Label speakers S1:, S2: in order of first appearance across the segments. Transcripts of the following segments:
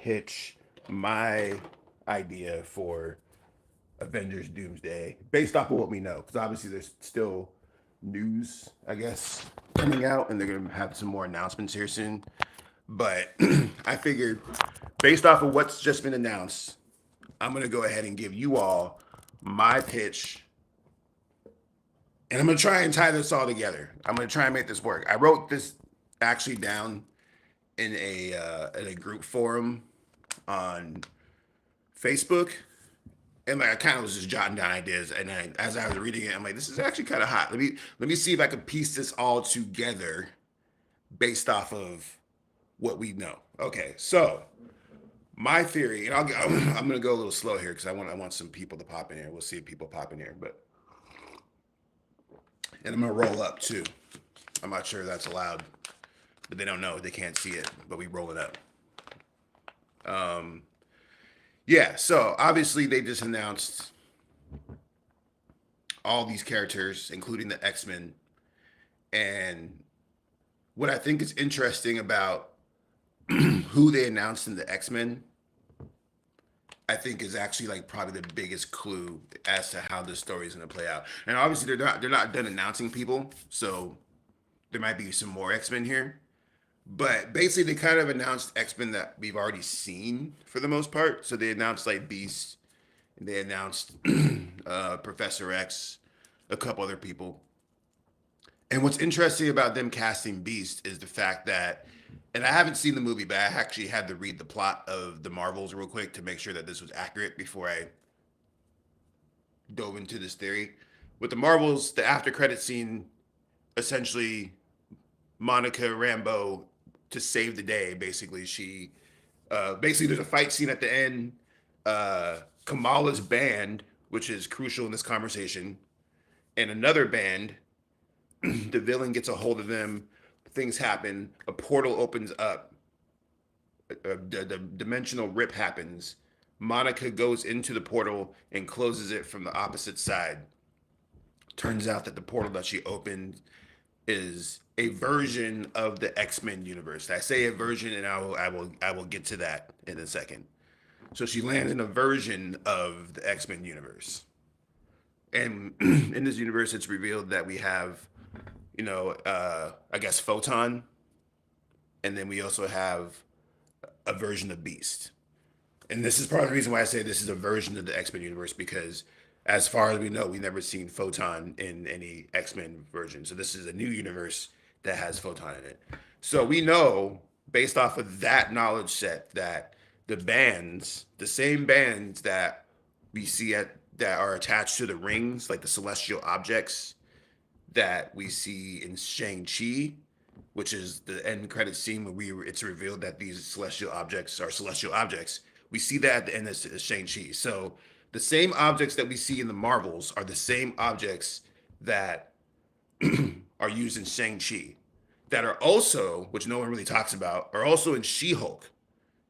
S1: pitch my idea for Avengers Doomsday based off of what we know. Because obviously there's still news, I guess, coming out, and they're going to have some more announcements here soon. But I figured, based off of what's just been announced, I'm going to go ahead and give you all my pitch. And I'm going to try and tie this all together. I'm going to try and make this work. I wrote this actually down in a group forum on Facebook, and like I kind of was just jotting down ideas. And then as I was reading it, I'm like, this is actually kind of hot. Let me see if I can piece this all together based off of what we know. Okay, so my theory, and I'm gonna go a little slow here because I want some people to pop in here. We'll see if people pop in here, but and I'm gonna roll up too. I'm not sure that's allowed, but they don't know. They can't see it, but we roll it up. Um, yeah. So obviously they just announced all these characters, including the X-Men, and what I think is interesting about who they announced in the X-Men, I think is actually like probably the biggest clue as to how this story is going to play out. And obviously they're not done announcing people, so there might be some more X-Men here. But basically, they kind of announced X-Men that we've already seen for the most part. So they announced like Beast, and they announced Professor X, a couple other people. And what's interesting about them casting Beast is the fact that, and I haven't seen the movie, but I actually had to read the plot of the Marvels real quick to make sure that this was accurate before I dove into this theory. With the Marvels, the after credit scene, essentially Monica Rambeau, to save the day. Basically, basically there's a fight scene at the end. Kamala's band, which is crucial in this conversation, and another band. The villain gets a hold of them. Things happen. A portal opens up. The dimensional rip happens. Monica goes into the portal and closes it from the opposite side. Turns out that the portal that she opened is a version of the X-Men universe. I say a version, and I will get to that in a second. So she lands in a version of the X-Men universe, and in this universe, it's revealed that we have, I guess Photon, and then we also have a version of Beast. And this is part of the reason why I say this is a version of the X-Men universe, because as far as we know, we've never seen Photon in any X-Men version. So this is a new universe that has Photon in it. So we know, based off of that knowledge set, that the same bands that we see that are attached to the rings, like the celestial objects that we see in Shang-Chi, which is the end credit scene where it's revealed that these celestial objects are celestial objects. We see that at the end of Shang-Chi. So the same objects that we see in the Marvels are the same objects that are used in Shang-Chi, that are also, which no one really talks about, are also in She-Hulk.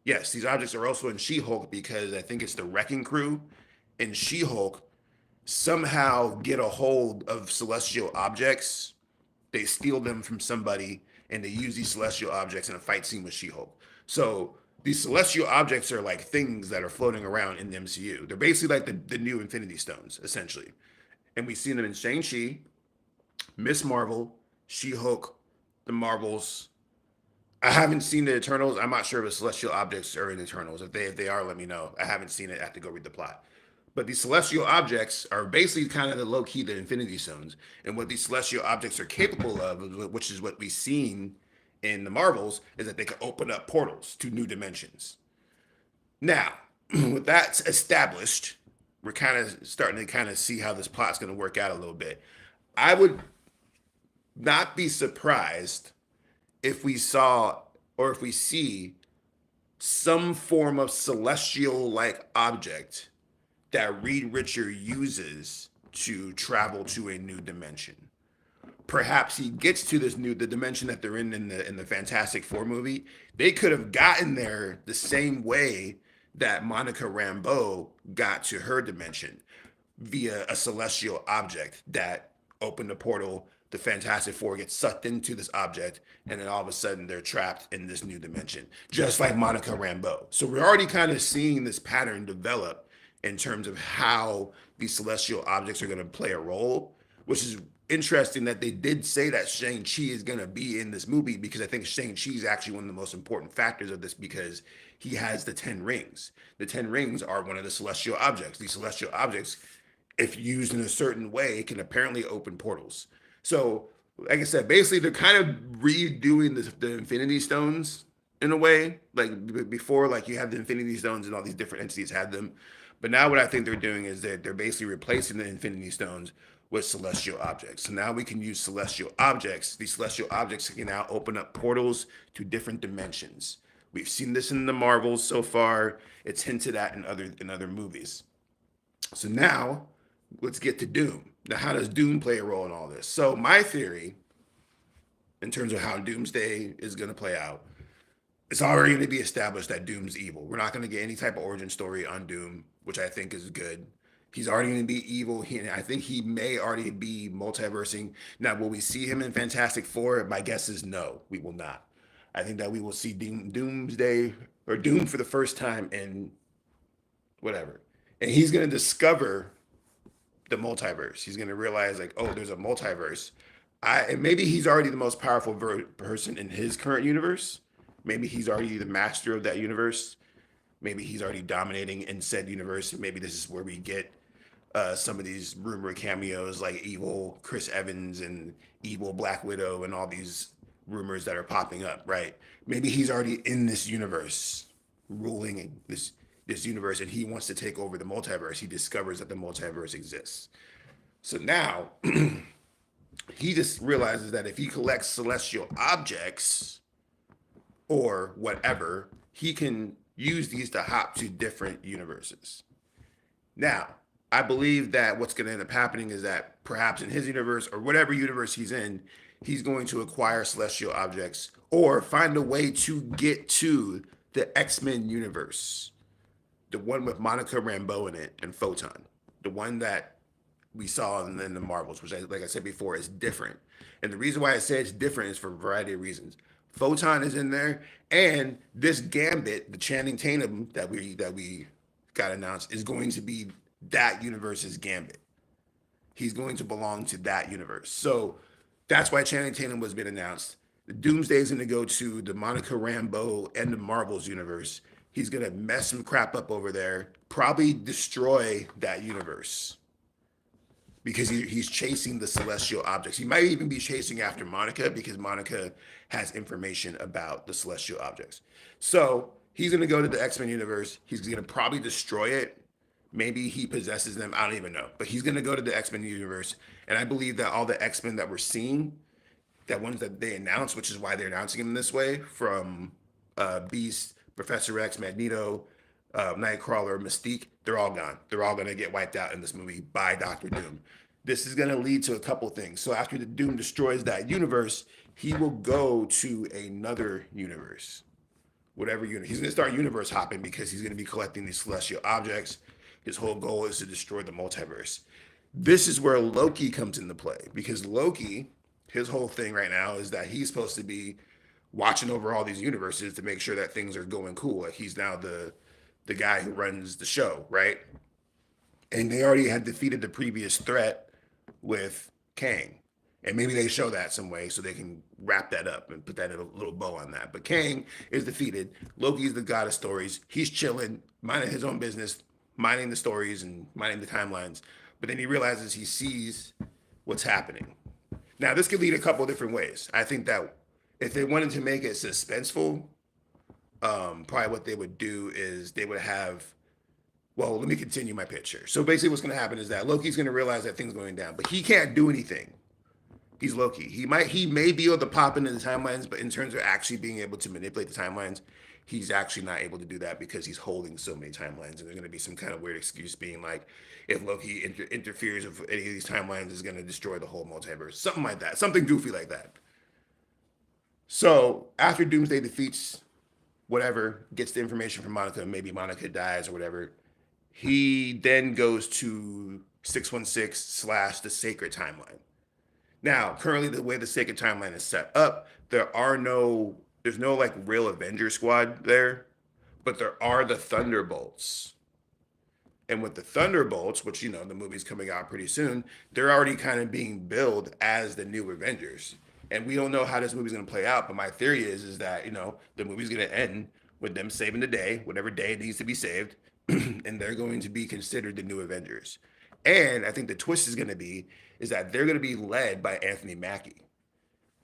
S1: Yes, these objects are also in She-Hulk because I think it's the Wrecking Crew in She-Hulk somehow get a hold of celestial objects. They steal them from somebody, and they use these celestial objects in a fight scene with She-Hulk. So these celestial objects are like things that are floating around in the MCU. They're basically like the new Infinity Stones, essentially. And we've seen them in Shang-Chi, Miss Marvel, She-Hulk, the Marvels. I haven't seen the Eternals. I'm not sure if the celestial objects are in Eternals. If they are, let me know. I haven't seen it. I have to go read the plot. But these celestial objects are basically kind of the low key, the Infinity Stones. And what these celestial objects are capable of, which is what we've seen in the Marvels, is that they can open up portals to new dimensions. Now, with that established, we're kind of starting to kind of see how this plot's going to work out a little bit. I would not be surprised if we saw or if we see some form of celestial like object that Reed Richard uses to travel to a new dimension. Perhaps he gets to the dimension that they're in the Fantastic Four movie. They could have gotten there the same way that Monica Rambeau got to her dimension, via a celestial object that opened a portal. the Fantastic Four get sucked into this object, and then all of a sudden they're trapped in this new dimension, just like Monica Rambeau. So we're already kind of seeing this pattern develop in terms of how these celestial objects are going to play a role, which is interesting that they did say that Shang-Chi is going to be in this movie, because I think Shang-Chi is actually one of the most important factors of this, because he has the 10 rings. The 10 rings are one of the celestial objects. These celestial objects, if used in a certain way, can apparently open portals. So, like I said, basically they're kind of redoing the Infinity Stones in a way. Like before, like you have the Infinity Stones and all these different entities had them. But now what I think they're doing is that they're basically replacing the Infinity Stones with celestial objects. So now we can use celestial objects. These celestial objects can now open up portals to different dimensions. We've seen this in the Marvels so far. It's hinted at in other movies. So now let's get to Doom. Now, how does Doom play a role in all this? So my theory, in terms of how Doomsday is going to play out, it's already going to be established that Doom's evil. We're not going to get any type of origin story on Doom, which I think is good. He's already going to be evil. I think he may already be multiversing. Now, will we see him in Fantastic Four? My guess is no, we will not. I think that we will see Doomsday or Doom for the first time in whatever. And he's going to discover the multiverse. He's going to realize, like, oh, there's a multiverse. And maybe he's already the most powerful person in his current universe. Maybe he's already the master of that universe. Maybe he's already dominating in said universe. Maybe this is where we get some of these rumored cameos, like evil Chris Evans and evil Black Widow and all these rumors that are popping up, right? Maybe he's already in this universe, ruling this universe, and he wants to take over the multiverse. He discovers that the multiverse exists. So now he just realizes that if he collects celestial objects or whatever, he can use these to hop to different universes. Now, I believe that what's going to end up happening is that perhaps in his universe or whatever universe he's in, he's going to acquire celestial objects or find a way to get to the X-Men universe, the one with Monica Rambeau in it and Photon, the one that we saw in the Marvels, which, like I said before, is different. And the reason why I say it's different is for a variety of reasons. Photon is in there, and this Gambit, the Channing Tatum that we got announced, is going to be that universe's Gambit. He's going to belong to that universe. So that's why Channing Tatum was being announced. The Doomsday is going to go to the Monica Rambeau and the Marvels universe. He's going to mess some crap up over there, probably destroy that universe because he's chasing the celestial objects. He might even be chasing after Monica because Monica has information about the celestial objects. So he's going to go to the X-Men universe. He's going to probably destroy it. Maybe he possesses them. I don't even know. But he's going to go to the X-Men universe. And I believe that all the X-Men that we're seeing, that ones that they announced, which is why they're announcing them this way, from Beast, Professor X, Magneto, Nightcrawler, Mystique, they're all gone. They're all going to get wiped out in this movie by Doctor Doom. This is going to lead to a couple things. So after the Doom destroys that universe, he will go to another universe. Whatever universe. He's going to start universe hopping because he's going to be collecting these celestial objects. His whole goal is to destroy the multiverse. This is where Loki comes into play because Loki, his whole thing right now is that he's supposed to be watching over all these universes to make sure that things are going cool. Like he's now the guy who runs the show, right? And they already had defeated the previous threat with Kang. And maybe they show that some way so they can wrap that up and put that in a little bow on that. But Kang is defeated. Loki's the god of stories. He's chilling, minding his own business, minding the stories and minding the timelines. But then he realizes he sees what's happening. Now, this could lead a couple of different ways. I think that if they wanted to make it suspenseful, probably what they would do is they would have, well, let me continue my picture. So basically what's going to happen is that Loki's going to realize that things going down, but he can't do anything. He's Loki. He may be able to pop into the timelines, but in terms of actually being able to manipulate the timelines, he's actually not able to do that because he's holding so many timelines. And there's going to be some kind of weird excuse being like, if Loki interferes with any of these timelines, is going to destroy the whole multiverse. Something like that. Something goofy like that. So after Doomsday defeats whatever, gets the information from Monica, maybe Monica dies or whatever, he then goes to 616 / the Sacred Timeline. Now, currently, the way the Sacred Timeline is set up, there's no like real Avenger squad there, but there are the Thunderbolts. And with the Thunderbolts, which the movie's coming out pretty soon, they're already kind of being billed as the new Avengers. And we don't know how this movie's going to play out, but my theory is that the movie's going to end with them saving the day, whatever day it needs to be saved, and they're going to be considered the new Avengers. And I think the twist is going to be is that they're going to be led by Anthony Mackie.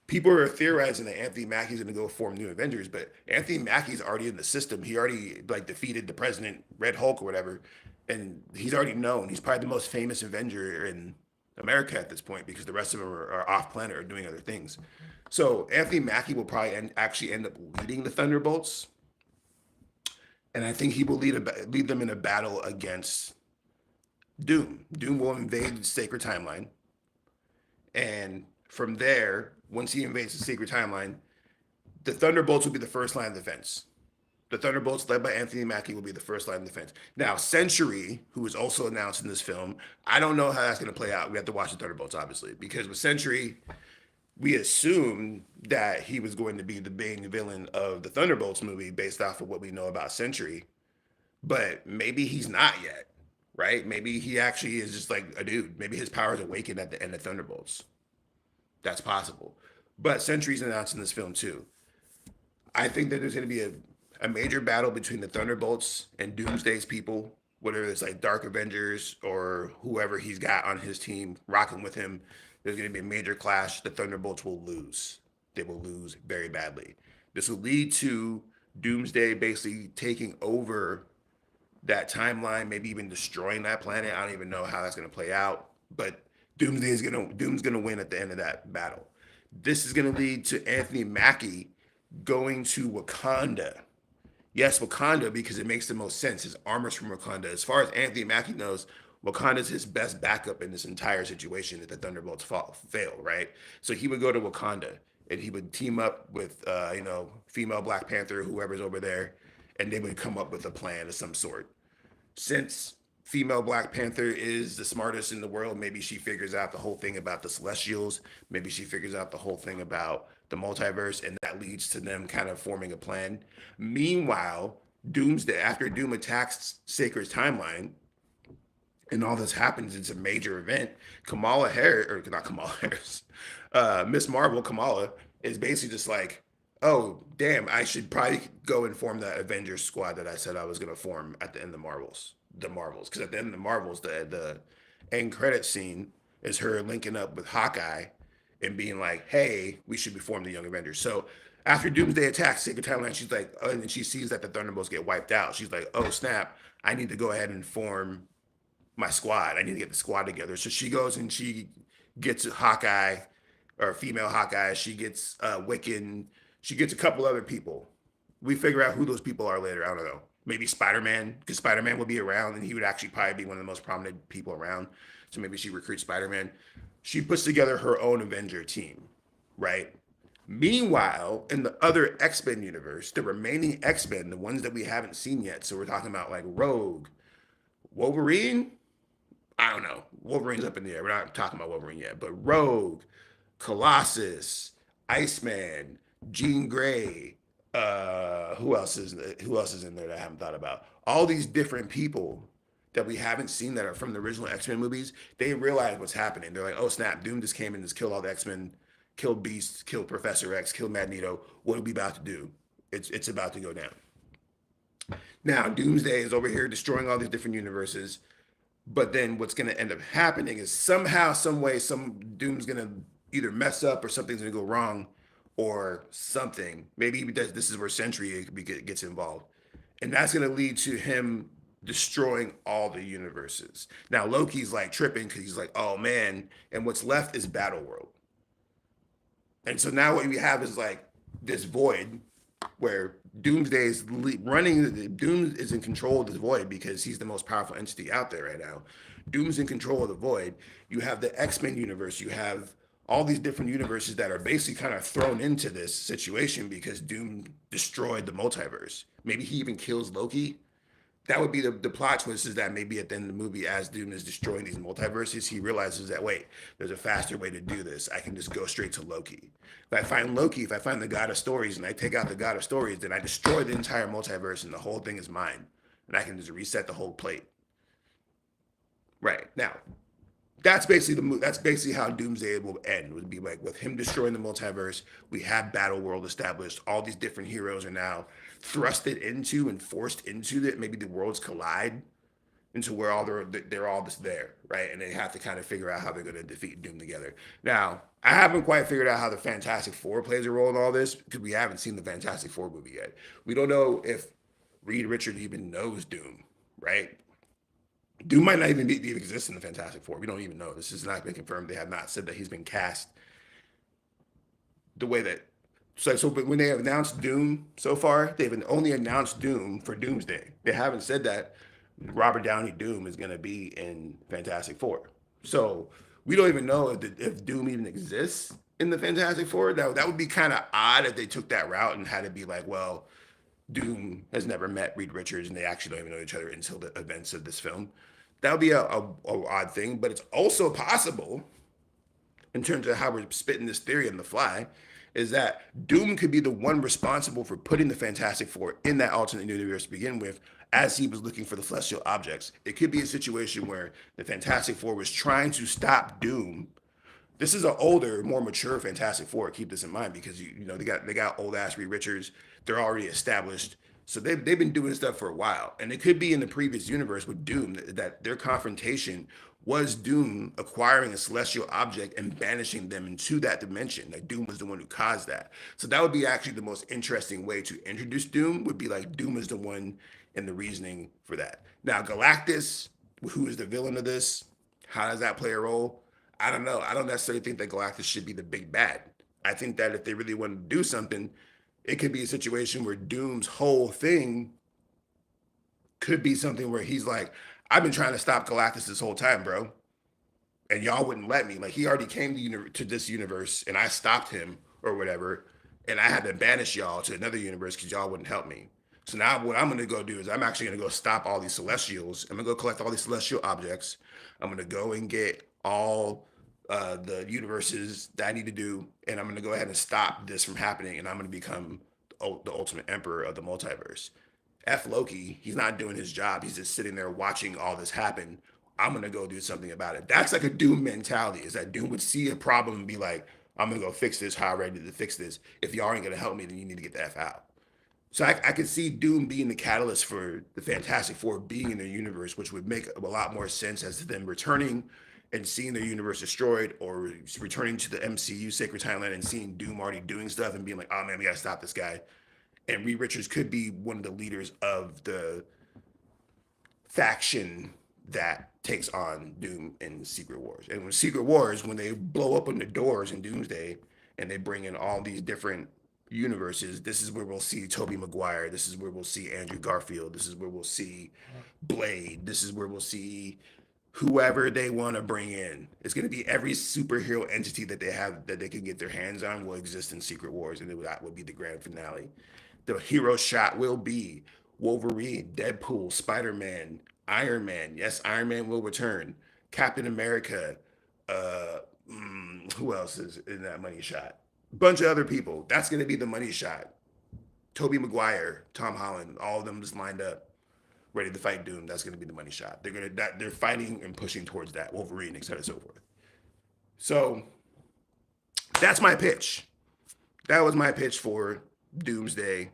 S1: People are theorizing that Anthony Mackie's going to go form New Avengers, but Anthony Mackie's already in the system. He already like defeated the president, Red Hulk or whatever, and he's already known. He's probably the most famous Avenger in America at this point because the rest of them are off planet or doing other things. So Anthony Mackie will probably actually end up leading the Thunderbolts, and I think he will lead them in a battle against Doom. Doom will invade the Sacred Timeline, and from there, once he invades the Sacred Timeline, the Thunderbolts will be the first line of defense. The Thunderbolts, led by Anthony Mackie, will be the first line of defense. Now, Sentry, who is also announced in this film, I don't know how that's going to play out. We have to watch the Thunderbolts, obviously, because with Sentry, we assumed that he was going to be the main villain of the Thunderbolts movie based off of what we know about Sentry, but maybe he's not yet, right? Maybe he actually is just like a dude. Maybe his powers awaken at the end of Thunderbolts. That's possible. But Sentry's announced in this film too. I think that there's going to be a major battle between the Thunderbolts and Doomsday's people, whether it's like Dark Avengers or whoever he's got on his team rocking with him. There's going to be a major clash. The Thunderbolts will lose. They will lose very badly. This will lead to Doomsday basically taking over that timeline, maybe even destroying that planet. I don't even know how that's going to play out, but Doom's gonna win at the end of that battle. This is gonna lead to Anthony Mackie going to Wakanda. Yes, Wakanda, because it makes the most sense. His armor's from Wakanda. As far as Anthony Mackie knows, Wakanda's his best backup in this entire situation if the Thunderbolts fail, right? So he would go to Wakanda and he would team up with female Black Panther, whoever's over there, and they would come up with a plan of some sort. Since female Black Panther is the smartest in the world, maybe she figures out the whole thing about the Celestials. Maybe she figures out the whole thing about the multiverse, and that leads to them kind of forming a plan. Meanwhile, Doomsday, after Doom attacks Sacred's timeline, and all this happens, it's a major event. Kamala Harris, or not Kamala Harris, Miss Marvel, Kamala, is basically just like, oh, damn, I should probably go and form that Avengers squad that I said I was going to form at the end of the Marvels. Because at the end of the Marvels, the end credit scene is her linking up with Hawkeye and being like, hey, we should be forming the Young Avengers. So after Doomsday attacks Sacred Timeline, she's like, and then she sees that the Thunderbolts get wiped out. She's like, oh, snap, I need to go ahead and form my squad. I need to get the squad together. So she goes and she gets Hawkeye, or female Hawkeye. She gets Wiccan. She gets a couple other people. We figure out who those people are later. I don't know. Maybe Spider-Man, because Spider-Man will be around and he would actually probably be one of the most prominent people around. So maybe she recruits Spider-Man. She puts together her own Avenger team, right? Meanwhile, in the other X-Men universe, the remaining X-Men, the ones that we haven't seen yet, so we're talking about like Rogue, Wolverine, I don't know. Wolverine's up in the air. We're not talking about Wolverine yet, but Rogue, Colossus, Iceman, Jean Grey, who else is in there that I haven't thought about? All these different people that we haven't seen that are from the original X-Men movies, they realize what's happening. They're like, oh snap, Doom just came and just killed all the X-Men, killed Beast, killed Professor X, killed Magneto. What are we about to do? It's about to go down. Now, Doomsday is over here destroying all these different universes. But then what's going to end up happening is somehow, some way, some Doom's going to either mess up or something's going to go wrong or something. Maybe this is where Sentry gets involved. And that's going to lead to him destroying all the universes. Now, Loki's like tripping because he's like, oh man. And what's left is Battleworld. And so now what we have is like this void where Doomsday is running. Doom is in control of this void because he's the most powerful entity out there right now. Doom's in control of the void. You have the X-Men universe. You have all these different universes that are basically kind of thrown into this situation because Doom destroyed the multiverse. Maybe he even kills Loki. that would be the plot twist, is that maybe at the end of the movie, as Doom is destroying these multiverses, he realizes that, wait, there's a faster way to do this. I can just go straight to Loki. If I find Loki, if I find the God of Stories and I take out the God of Stories, then I destroy the entire multiverse and the whole thing is mine. And I can just reset the whole plate. Right. Now, that's basically the move. That's basically how Doomsday will end. Would be like with him destroying the multiverse. We have Battle World established. All these different heroes are now thrusted into and forced into that. Maybe the worlds collide into where all they're all just there, right? And they have to kind of figure out how they're going to defeat Doom together. Now, I haven't quite figured out how the Fantastic Four plays a role in all this because we haven't seen the Fantastic Four movie yet. We don't know if Reed Richards even knows Doom, right? Doom might not even exist in the Fantastic Four. We don't even know. This has not been confirmed. They have not said that he's been cast the way that. But when they have announced Doom so far, they've only announced Doom for Doomsday. They haven't said that Robert Downey Doom is going to be in Fantastic Four. So we don't even know if Doom even exists in the Fantastic Four. That would be kind of odd if they took that route and had to be like, well, Doom has never met Reed Richards and they actually don't even know each other until the events of this film. That would be a odd thing, but it's also possible, in terms of how we're spitting this theory on the fly, is that Doom could be the one responsible for putting the Fantastic Four in that alternate universe to begin with, as he was looking for the celestial objects. It could be a situation where the Fantastic Four was trying to stop Doom. This is an older, more mature Fantastic Four. Keep this in mind, because you know they got old ass Reed Richards. They're already established, so they've been doing stuff for a while. And it could be in the previous universe with Doom that their confrontation was Doom acquiring a celestial object and banishing them into that dimension. Like Doom was the one who caused that. So that would be actually the most interesting way to introduce Doom. Would be like Doom is the one in the reasoning for that. Now Galactus, who is the villain of this, how does that play a role? I don't know. I don't necessarily think that Galactus should be the big bad. I think that if they really want to do something, it could be a situation where Doom's whole thing could be something where he's like, I've been trying to stop Galactus this whole time, bro. And y'all wouldn't let me. Like, he already came to this universe and I stopped him or whatever. And I had to banish y'all to another universe because y'all wouldn't help me. So now what I'm going to go do is I'm actually going to go stop all these celestials. I'm going to go collect all these celestial objects. I'm going to go and get all the universes that I need to do. And I'm going to go ahead and stop this from happening. And I'm going to become the ultimate emperor of the multiverse. F Loki, he's not doing his job. He's just sitting there watching all this happen. I'm going to go do something about it. That's like a Doom mentality, is that Doom would see a problem and be like, I'm going to go fix this. How I ready to fix this? If y'all aren't going to help me, then you need to get the F out. So I could see Doom being the catalyst for the Fantastic Four being in their universe, which would make a lot more sense as to them returning and seeing their universe destroyed, or returning to the MCU Sacred Timeline and seeing Doom already doing stuff and being like, oh man, we got to stop this guy. And Reed Richards could be one of the leaders of the faction that takes on Doom in Secret Wars. And when Secret Wars, when they blow open the doors in Doomsday and they bring in all these different universes, this is where we'll see Tobey Maguire. This is where we'll see Andrew Garfield. This is where we'll see Blade. This is where we'll see whoever they want to bring in. It's going to be every superhero entity that they have that they can get their hands on will exist in Secret Wars, and that will be the grand finale. The hero shot will be Wolverine, Deadpool, Spider-Man, Iron Man. Yes, Iron Man will return. Captain America. Who else is in that money shot? Bunch of other people. That's going to be the money shot. Tobey Maguire, Tom Holland, all of them just lined up, ready to fight Doom. That's going to be the money shot. They're fighting and pushing towards that. Wolverine, et cetera, and so forth. So that's my pitch. That was my pitch for Doomsday.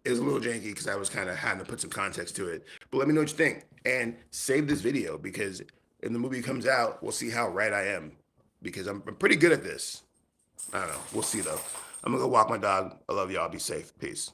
S1: It was a little janky because I was kind of having to put some context to it. But let me know what you think. And save this video, because when the movie comes out, we'll see how right I am. Because I'm pretty good at this. I don't know. We'll see, though. I'm going to go walk my dog. I love y'all. Be safe. Peace.